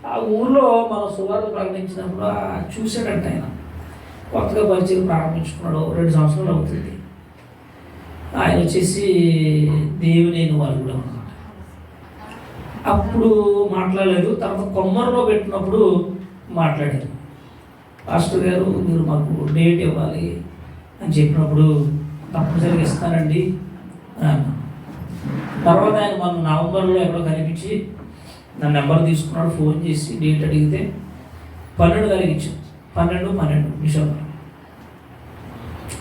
ఆ ఊర్లో మనం సువార్త ప్రకటించినప్పుడు చూశాడంట. ఆయన కొత్తగా పరిచయం ప్రారంభించుకున్నాడు, 2 సంవత్సరాలు అవుతుంది. ఆయన వచ్చేసి దేవుని వారు కూడా అన్నమాట. అప్పుడు మాట్లాడలేదు. తర్వాత కొమ్మరిలో పెట్టినప్పుడు మాట్లాడారు. పాస్టర్ గారు మీరు మాకు డేట్ ఇవ్వాలి అని చెప్పినప్పుడు తప్పనిసరిగా ఇస్తానండి అన్న. తర్వాత ఆయన మన నవంబర్లో ఎక్కడో కనిపించి నా నెంబర్ తీసుకున్నాడు. ఫోన్ చేసి డేట్ అడిగితే 12 తారీఖు ఇచ్చాం. 12 డిసెంబర్.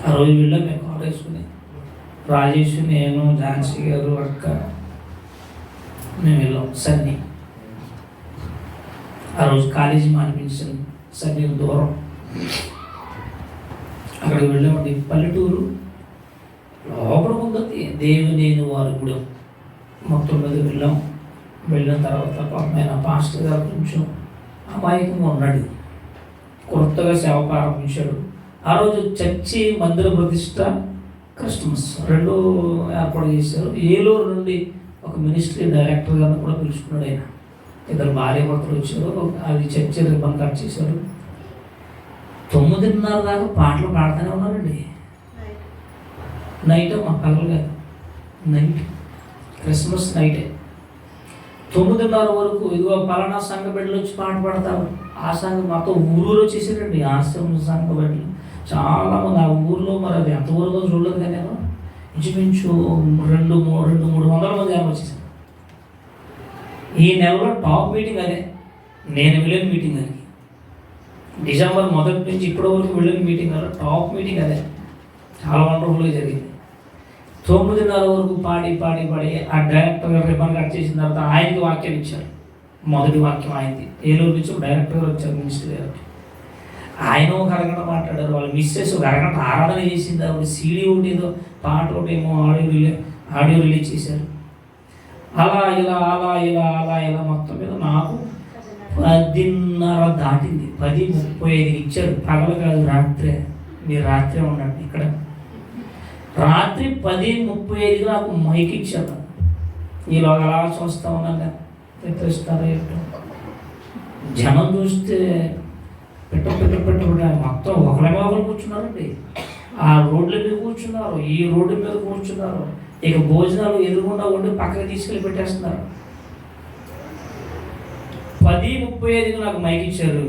ఆ రోజు వెళ్ళాం మేము కాల్ వేసుకుని. రాజేష్, నేను, ఝాన్సీ గారు, అక్క మేము వెళ్ళాం. సన్నీ ఆ రోజు కాలేజీ మానిపించాను. సన్నీ దూరం అక్కడికి వెళ్ళామండి. పల్లెటూరు లోపల ఉన్నది దేవుని వారి గుడి. మొత్తం మీద వెళ్ళిన తర్వాత పాపమైన పాస్టర్ గారు కొంచెం అమాయకంగా ఉన్నాడు. కొత్తగా సేవ ప్రారంభించాడు. ఆ రోజు చర్చి మందిర ప్రతిష్ట, క్రిస్మస్ 2 ఏర్పాటు చేశారు. ఏలూరు నుండి ఒక మినిస్ట్రీ డైరెక్టర్ గారిని కూడా పిలుచుకున్నాడు ఆయన. 2 భార్య భర్తలు వచ్చారు. అది చర్చి రిబ్బన్ కట్ చేశారు. 9:30 దాకా పాటలు పాడుతూనే ఉన్నారండి. నైట్ మా పగలు కాదు, నైట్ క్రిస్మస్ నైటే 9:30 వరకు. ఇదిగో పలానా సంఘ బిడ్డలు వచ్చి పాట పాడతారు. ఆ సంఘం మాతో ఊరూరు వచ్చేసారండి. ఆశ్రమ సంఘ బిడ్డలు చాలామంది ఆ ఊర్లో. మరి అది ఎంతవరకు చూడలేదు కానీ నేను ఇంచుమించు 200-300 మంది ఏమో వచ్చేసారు. ఈ నెలలో టాప్ మీటింగ్ అదే. నేను వెళ్ళిన మీటింగ్ అది డిసెంబర్ 1 నుంచి ఇప్పటి వరకు వెళ్ళిన మీటింగ్ అలా టాప్ మీటింగ్ అదే. చాలా వండర్ఫుల్గా జరిగింది. 9:30 వరకు పాడి ఆ డైరెక్టర్ గారు రిబ్బన్ కట్ చేసిన తర్వాత ఆయనకి వాక్యం ఇచ్చారు. మొదటి వాక్యం ఆయనది. ఏలూరు నుంచి డైరెక్టర్ గారు వచ్చారు, మినిస్టర్ గారు. ఆయన ఒక అరగంట మాట్లాడారు. వాళ్ళు మిస్సెస్ ఒక అరగంట ఆరాధన చేసింది. ఆవిడ సీడీ ఒకటి ఏదో పాట ఒకటి ఏమో ఆడియో రిలీజ్ చేశారు. అలా ఇలా మొత్తం మీద నాకు 10:30 దాటింది. 10:35 ఇచ్చారు. పగలు కాదు, రాత్రే. మీరు రాత్రే ఉండండి ఇక్కడ. రాత్రి 10:35 నాకు మైక్ ఇచ్చారు. ఈలో అలా చూస్తా ఉన్నాను. తెప్పిస్తారు ఏంటో జనం చూస్తే పెట్ట మొత్తం ఒకరు కూర్చున్నారండి. ఆ రోడ్ల మీద కూర్చున్నారు, ఈ రోడ్డు మీద కూర్చున్నారు. ఇక భోజనాలు ఎదురుగుండా ఉండి పక్కకి తీసుకెళ్ళి పెట్టేస్తున్నారు. 10:35 నాకు మైక్ ఇచ్చారు.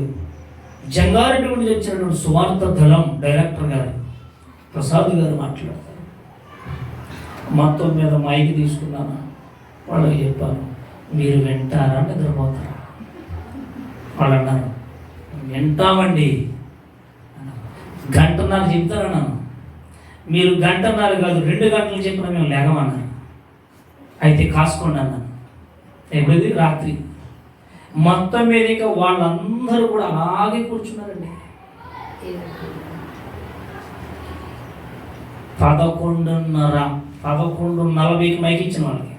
జంగారెడ్డి గురించి వచ్చినటువంటి సువార్త దళం డైరెక్టర్ గారు ప్రసాద్ గారు మాట్లాడతారు. మొత్తం మీద మైక్ తీసుకున్నాను. వాళ్ళకి చెప్పాను, మీరు వింటారా నిద్రపోతారా? వాళ్ళు అన్నారు, వింటామండి. 1.5 గంటలు చెప్తారన్నాను. మీరు 1.5 గంటలు కాదు 2 గంటలు చెప్పిన మేము లేగమన్నాను. అయితే కాసుకోండి అన్నాను. ఎప్పుడైతే రాత్రి మొత్తం మీద ఇక వాళ్ళందరూ కూడా అలాగే కూర్చున్నారండి. 11:40కి మైక్ ఇచ్చిన వాళ్ళకి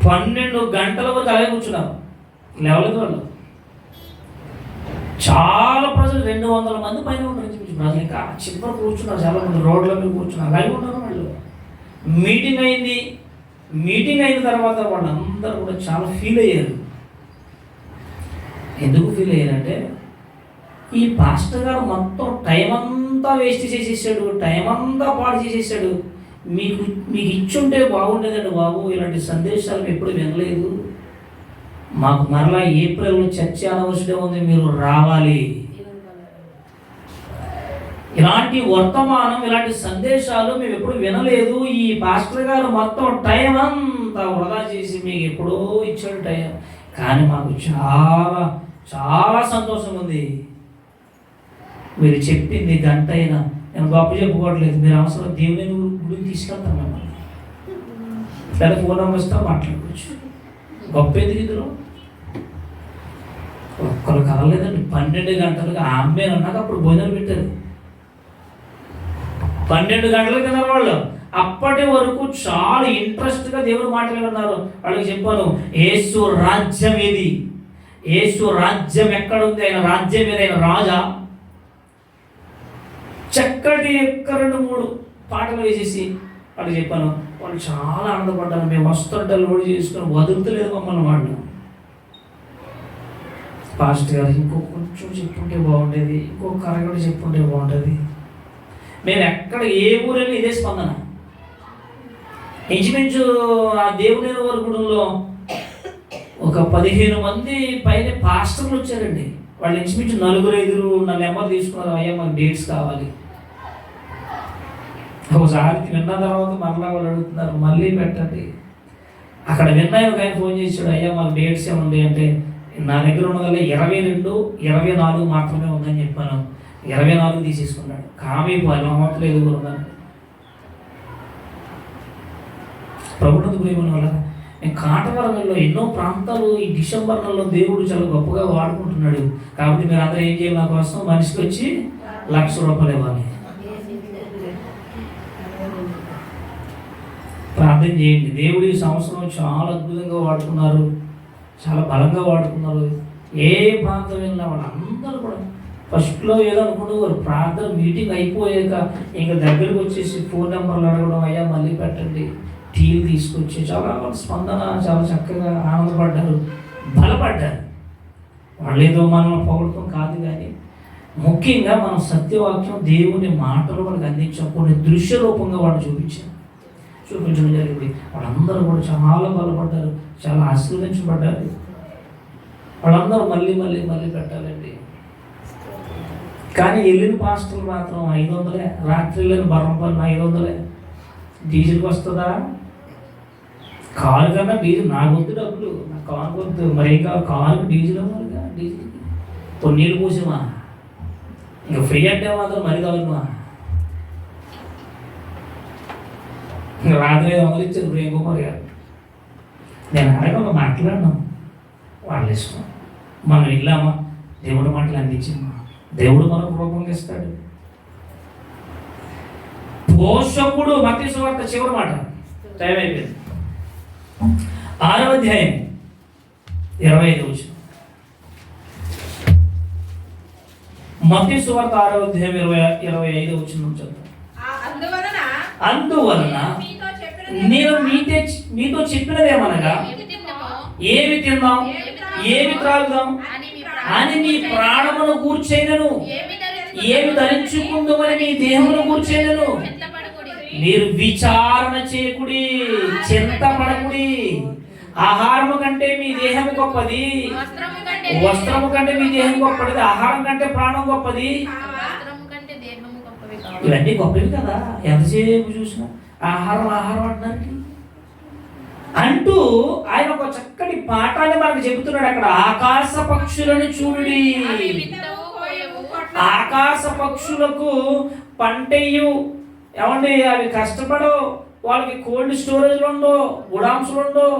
12 గంటల వరకు అలాగే కూర్చున్నారు. లేవలేదు వాళ్ళు. చాలా ప్రజలు 200 మంది పైన ఉన్నారు. ప్రజలు ఇంకా చివరి కూర్చున్నారు. చాలా మంది రోడ్ల మీద కూర్చున్నారు. అలాగే ఉన్నారు వాళ్ళు. మీటింగ్ అయిన తర్వాత వాళ్ళందరూ కూడా చాలా ఫీల్ అయ్యారు. ఎందుకు ఫీల్ అయ్యారంటే, ఈ పాస్టర్ గారు మొత్తం టైం అంతా వేస్ట్ చేసేసాడు, టైం అంతా పాడు చేసేసాడు. మీకు ఇచ్చుంటే బాగుండేదండి బాబు. ఇలాంటి సందేశాలు ఎప్పుడు వినలేదు. మాకు మరలా ఏప్రిల్లో చర్చ అనవసరం ఉంది, మీరు రావాలి. ఇలాంటి వర్తమానం, ఇలాంటి సందేశాలు మేము ఎప్పుడు వినలేదు. ఈ పాస్టర్ గారు మొత్తం టైం అంతా వృధా చేసి మీకు ఎప్పుడో ఇచ్చాడు టైం. కానీ మాకు చాలా చాలా సంతోషం ఉంది. మీరు చెప్పింది 1 గంట అయినా నేను గొప్ప చెప్పుకోవట్లేదు. మీరు అవసరం దేవుని గుడికి తీసుకెళ్తాను మిమ్మల్ని, లేదా ఫోన్ నెంబర్ ఇస్తా మాట్లాడుకోవచ్చు. గొప్ప ఎందుకు ఇందులో ఒక్కరు కలలేదండి. 12 గంటలకు ఆమె అన్నాక అప్పుడు భోజనాలు పెట్టారు. 12 గంటలకు తిన్నారు వాళ్ళు. అప్పటి వరకు చాలా ఇంట్రెస్ట్గా దేవుడు మాటలు విన్నారు. వాళ్ళకి చెప్పాను, యేసు రాజ్యం ఏది, యేసు రాజ్యం ఎక్కడుంది, ఆయన రాజ్యం మీద ఆయన రాజా. చక్కటి 2-3 పాటలు వేసేసి వాళ్ళు చెప్పాను. వాళ్ళు చాలా ఆనందపడ్డారు. మేము వస్తుంటే లోడ్ చేసుకుని వదులుతలేదు మమ్మల్ని వాళ్ళు. పాస్టర్ గారు కొంచెం చెప్పుంటే బాగుండేది, ఇంకొక అరగంట చెప్పుంటే బాగుంటుంది. మేము ఎక్కడ ఏ ఊరైనా ఇదే స్పందన. ఇంచుమించు ఆ దేవుని వరకుడులో ఒక 15 మంది పైన పాస్టర్లు వచ్చారండి. వాళ్ళు ఇంచుమించు 4-5 నా నెంబర్ తీసుకున్నారు. అయ్యా మాకు డేట్స్ కావాలి. ఒకసారి విన్న తర్వాత మరలా వాళ్ళు అడుగుతున్నారు, మళ్ళీ పెట్టండి. అక్కడ విన్నాయి ఒక ఆయన ఫోన్ చేశాడు, అయ్యా మాకు డేట్స్ ఏముంది అంటే, నా దగ్గర ఉన్నదల్లా 22, 24 మాత్రమే ఉందని చెప్పాను. 24 తీసేసుకున్నాడు. కామీ పని ఎదుగురు ఉన్నాను. ప్రభుత్వ ప్రేమల వల్ల నేను కాటవరంలో ఎన్నో ప్రాంతాలు ఈ డిసెంబర్ నెలలో దేవుడు చాలా గొప్పగా వాడుకుంటున్నాడు. కాబట్టి మీరు అందరూ ఏం చేయాలి, నా కోసం మనిషికి వచ్చి ₹1,00,000 ఇవ్వాలి. ప్రార్థన చేయండి. దేవుడు ఈ సంవత్సరం చాలా అద్భుతంగా వాడుకున్నారు, చాలా బలంగా వాడుకున్నారు. ఏ ప్రాంతం వెళ్ళినా వాళ్ళందరూ కూడా ఫస్ట్లో ఏదో అనుకునేవారు, ప్రార్థన మీటింగ్ అయిపోయాక ఇంకా దగ్గరకు వచ్చేసి ఫోన్ నెంబర్లు అడగడం, అయ్యా మళ్ళీ పెట్టండి, టీలు తీసుకొచ్చి చాలా స్పందన, చాలా చక్కగా ఆనందపడ్డారు, బలపడ్డారు. వాళ్ళు ఏదో మనల్ని పొగడటం కాదు, కానీ ముఖ్యంగా మనం సత్యవాక్యం దేవుని మాటలు వాళ్ళకి అందించాం. కొన్ని దృశ్య రూపంగా వాళ్ళు చూపించడం జరిగింది. వాళ్ళందరూ కూడా చాలా బలపడ్డారు, చాలా ఆశీర్వదించబడ్డారు. వాళ్ళందరూ మళ్ళీ మళ్ళీ మళ్ళీ పెట్టాలండి. కానీ వెళ్ళిన పాస్టర్లు మాత్రం 500, రాత్రి వెళ్ళిన బర్రంపల్లి 500. డీజిల్కి వస్తుందా? కారు కన్నా డీజిల్ నాకు వద్దు, డబ్బులు నాకు కారు వద్దు. మరి ఇంకా కారుకి డీజిల్ అవ్వాలిగా, డీజిల్కి నీళ్ళు పోసామా, ఇంకా ఫ్రీ అంటే మాత్రం మరి కావాలమా. రాత్రి 500 ఇచ్చారు ప్రేమ్ కుమార్ గారు. నేను అడగ మాట్లాడినాం, వాళ్ళ ఇష్టం. మనం వెళ్ళామా, దేవుడు మాటలు అందించామా, దేవుడు మనకు రూపంగా ఇస్తాడు. పోషకుడు, మత్తయి సువార్త చివరి మాట, టైం అయిపోయింది. 6వ అధ్యాయం 25వ వచనం. మత్తయి సువార్త 6వ అధ్యాయం 25వ వచనం చదువు. అందువలన నేను మీతో చెప్పినదేమనగా, ఏమి తిందాం, ఏమి త్రాగుదాం అని మీ ప్రాణమును గూర్చైనను, ఏమి ధరించుకుందామని మీ దేహమును గూర్చైనను మీరు విచారణ చేయకుడి, చింతపడకుడి. ఆహారము కంటే మీ దేహము గొప్పది, వస్త్రము కంటే మీ దేహం గొప్పది. ఆహారం కంటే ప్రాణం గొప్పది. ఇవన్నీ గొప్పవి కదా, ఎంతసేపు చూసినా ఆహారం ఆహారం అంటున్నారు. అంటూ ఆయన ఒక చక్కటి పాఠాన్ని మనకు చెబుతున్నాడు. అక్కడ ఆకాశ పక్షులను చూడుడి. ఆకాశ పక్షులకు పంటయ్యు, ఏమండి అవి కష్టపడవు, వాళ్ళకి కోల్డ్ స్టోరేజ్లు ఉండవు, గుడాంసులు ఉండవు,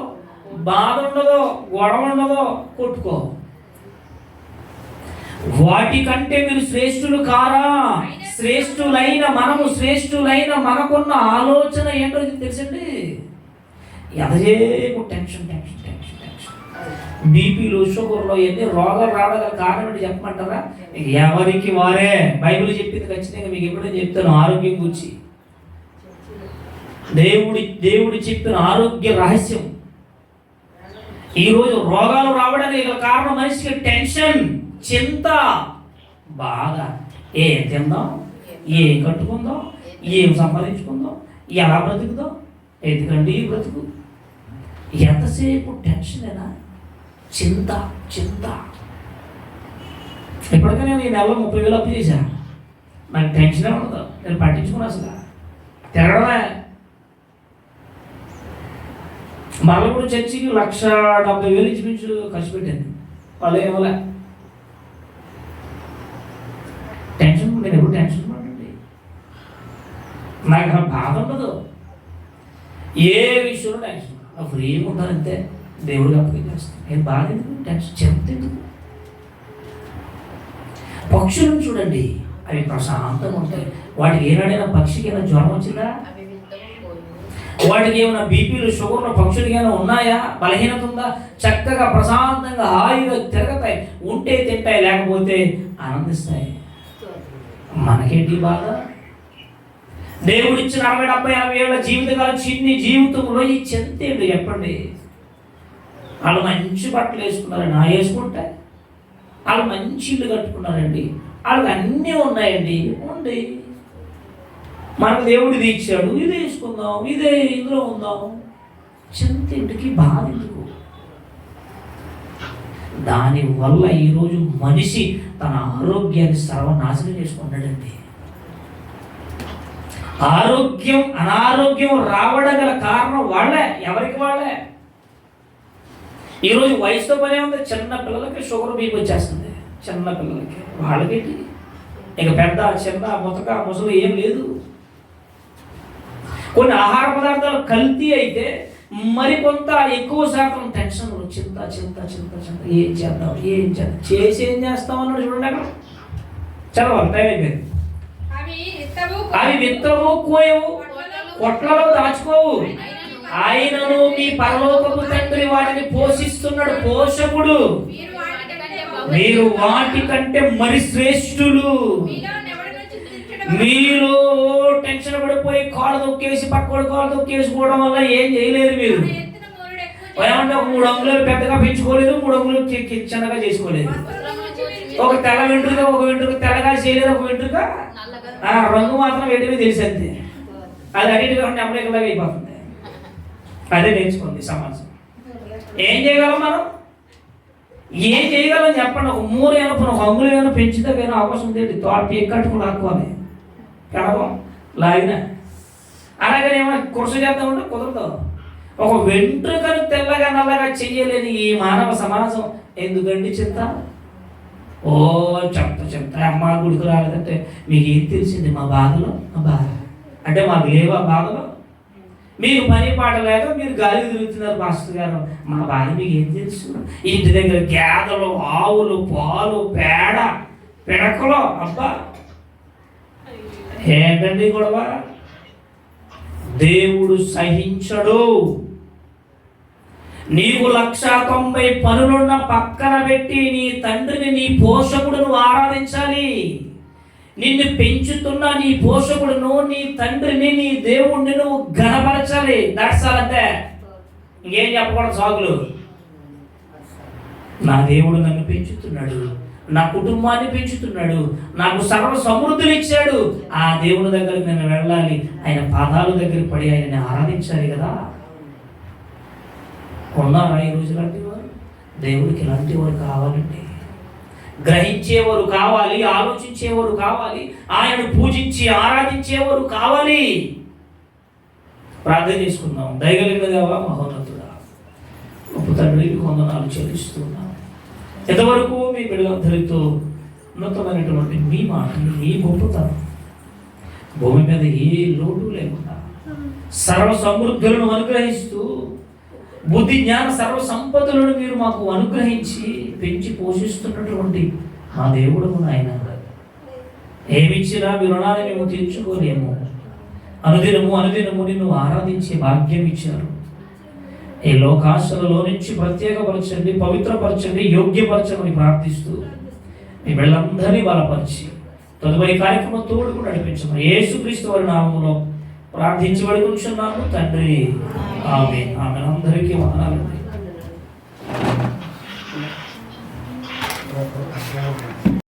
బాధ ఉండదు, గొడవ ఉండదు, కొట్టుకో. వాటికంటే మీరు శ్రేష్ఠులు కారా? శ్రేష్ఠులైన మనము, శ్రేష్ఠులైన మనకున్న ఆలోచన ఏంటో తెలుసండి. ఎంతసేపు టెన్షన్ టెన్షన్ టెన్షన్ టెన్షన్, బీపీలు, షుగర్లు, ఎన్ని రోగాలు రావడానికి కారణం ఏంటి చెప్పమంటారా? ఎవరికి వారే. బైబిల్ చెప్పింది ఖచ్చితంగా మీకు ఎప్పుడైనా చెప్తాను. ఆరోగ్యం గురించి దేవుడు చెప్పిన ఆరోగ్య రహస్యం. ఈరోజు రోగాలు రావడానికి కారణం మనిషికి టెన్షన్, చింత, బాధ. ఏం తిందాం, ఏం కట్టుకుందాం, ఏం సంపాదించుకుందాం, ఎలా బ్రతుకుదాం, ఎందుకండి ఈ బ్రతుకు. ఎంతసేపు టెన్షనేనా, చింత చింత. ఇప్పటికైనా నేను నెలలో 30,000 అప్పు చేశాను, నాకు టెన్షనే ఉండదు. నేను పట్టించుకున్నా అసలు. తిరగడమే. మరలగూడ చర్చికి 1,70,000 ఇంచుమించు ఖర్చు పెట్టాను. వాళ్ళు ఏమలే. టెన్షన్, నేను ఎప్పుడు టెన్షన్ పడండి. నాకు అసలు బాధ ఉండదు, ఏ విషయంలో టెన్షన్. అప్పుడు ఏముంటారు అంతే, దేవుడికి అప్పగించేస్తాను. నేను బాధ ఎందుకు, టెన్షన్, చింత ఎందుకు. పక్షులను చూడండి, అవి ప్రశాంతంగా ఉంటాయి. వాటికి ఏనాడైనా పక్షికి ఏమైనా జ్వరం వచ్చిందా? వాటికి ఏమైనా బీపీలు, షుగర్లు పక్షులకి ఏమైనా ఉన్నాయా? బలహీనత ఉందా? చక్కగా ప్రశాంతంగా హాయిగా తిరగతాయి. ఉంటే తింటాయి, లేకపోతే ఆనందిస్తాయి. మనకేంటి బాధ? దేవుడిచ్చిన 60, 70, 80 ఏళ్ళ జీవితకాలం చిన్ని జీవితంలో ఈ చింత ఏంటి చెప్పండి? వాళ్ళు మంచి బట్టలు వేసుకున్నారండి, వేసుకుంటే. వాళ్ళు మంచి ఇల్లు కట్టుకున్నారండి, వాళ్ళకి అన్నీ ఉన్నాయండి, ఉంది. మనకు దేవుడు ఇది ఇచ్చాడు, ఇదే వేసుకుందాం, ఇదే ఇందులో ఉందాం. చింత ఇంటికి బాధ ఎందుకు? దానివల్ల ఈరోజు మనిషి తన ఆరోగ్యాన్ని సర్వనాశనం చేసుకున్నాడండి. ఆరోగ్యం అనారోగ్యం రావడం గల కారణం వాళ్ళే, ఎవరికి వాళ్ళే. ఈరోజు వయసుతో పనే ఉంది. చిన్న పిల్లలకి షుగర్ బీపీ వచ్చేస్తుంది. చిన్న పిల్లలకి, వాళ్ళకేంటి ఇక పెద్ద చిన్న ముతక ముసలు ఏం లేదు. కొన్ని ఆహార పదార్థాలు కల్తీ అయితే మరికొంత ఎక్కువ శాతం టెన్షన్, చింత చింత చింత చింత. ఏం చేద్దాం చేసి ఏం చేస్తాం అన్నాడు చూడండి. అక్కడ చదవాలి, టైం అయిపోయింది. అవి విత్తవు, కోయవు, కొట్లలో దాచుకోవు, ఆయనను మీ పరలోకపు తండ్రి వాటిని పోషిస్తున్నాడు. పోషకుడు. మీరు వాటి కంటే మరి శ్రేష్ఠులు. మీరు టెన్షన్ పడిపోయి కాళ్ళు తొక్కేసి పక్కడు కాళ్ళు తొక్కేసుకోవడం వల్ల ఏం చేయలేరు. మీరు ఏమంటే 3 అంగుళాలు పెద్దగా పెంచుకోలేదు, 3 అంగుళాలు చిన్నగా చేసుకోలేదు. ఒక తెల్ల వెంట్రుక, ఒక వెంట్రుక తెల్లగా చేయలేదు, ఒక వెంట్రుక రంగు మాత్రం వేటివి తెలిసి అంతే. అది అన్నిటిగా ఉంటే అమెరికలాగా అయిపోతుంది. అదే నేర్చుకోండి సమాజం. ఏం చేయగలం మనం? ఏం చేయగలం చెప్పండి. ఒక 3 ఏమైనా ఒక అంగుళం ఏమైనా పెంచితే కానీ అవకాశం ఉంది. తోట కట్టుకుని లాక్కోవాలి, కనకం లాగిన. అలాగని ఏమైనా కృషి చేద్దామంటే కుదరదు. ఒక వెంట్రుకను తెల్లగా నల్లగా చెయ్యలేని ఈ మానవ సమాజం ఎందుకండి చింత? ఓ చెప్తా అమ్మ గుడికి రాలేదంటే మీకు ఏం తెలిసింది మా బాధలో? మా బాధ అంటే మాకు లేవా బాధలో? మీకు పని పాట లేక మీరు గాలి తిరుగుతున్నారు మాస్టర్ గారు. మా బాధ మీకు ఏం తెలుసు? ఇంటి దగ్గర గేదెలు, ఆవులు, పాలు, పేడ, పిడకలు. అబ్బా ఏంటండి గొడవ? దేవుడు సహించడు. నీకు 190 పనులున్న పక్కన పెట్టి నీ తండ్రిని, నీ పోషకుడును ఆరాధించాలి. నిన్ను పెంచుతున్న నీ పోషకుడును, నీ తండ్రిని, నీ దేవుడిని నువ్వు ఘనపరచాలి. దర్శాలంటే ఇంకేం చెప్పకూడదు సాగులు. నా దేవుడు నన్ను పెంచుతున్నాడు, నా కుటుంబాన్ని పెంచుతున్నాడు, నాకు సర్వ సమృద్ధులు ఇచ్చాడు. ఆ దేవుడి దగ్గరికి నేను వెళ్ళాలి, ఆయన పాదాల దగ్గర పడి ఆయనని ఆరాధించాలి కదా. ఉన్నారా ఈరోజు ఇలాంటి వారు? దేవుడికి ఇలాంటి వారు కావాలండి. గ్రహించేవారు కావాలి, ఆలోచించేవారు కావాలి, ఆయనను పూజించి ఆరాధించేవారు కావాలి. ప్రార్థన చేసుకుందాం. దయగలిగిన దేవా, మహోన్నతుడా, గొప్ప తండ్రి, వందనాలు చెల్లిస్తున్నాం. ఎంతవరకు మీ బిడ్డలందరితో ఉన్నతమైనటువంటి మీ మాటలు, మీ గొప్పతనం, భూమి మీద ఏ లోటు లేకుండా సర్వ సమృద్ధులను అనుగ్రహిస్తూ బుద్ధి జ్ఞాన సర్వ సంపదలను మీరు మాకు అనుగ్రహించి పెంచి పోషిస్తున్నటువంటి మా దేవుడు ఆయన. ఏమిచ్చినా మీ రుణాన్ని మేము తీర్చుకోలేము. అనుదినము నిన్ను ఆరాధించే భాగ్యం ఇచ్చారు. ఈ లోకాశలలో నుంచి ప్రత్యేకపరచండి, పవిత్రపరచండి, యోగ్యపరచమని ప్రార్థిస్తూ మీ బిడ్డలందరినీ బలపరిచి తదుపరి కార్యక్రమం తోడుకు నడిపించమని యేసుక్రీస్తు వారి నామములో ప్రార్థించి వేడుకుంటున్నాము తండ్రి. ఆమేన్. అందరికీ వందనాలండి.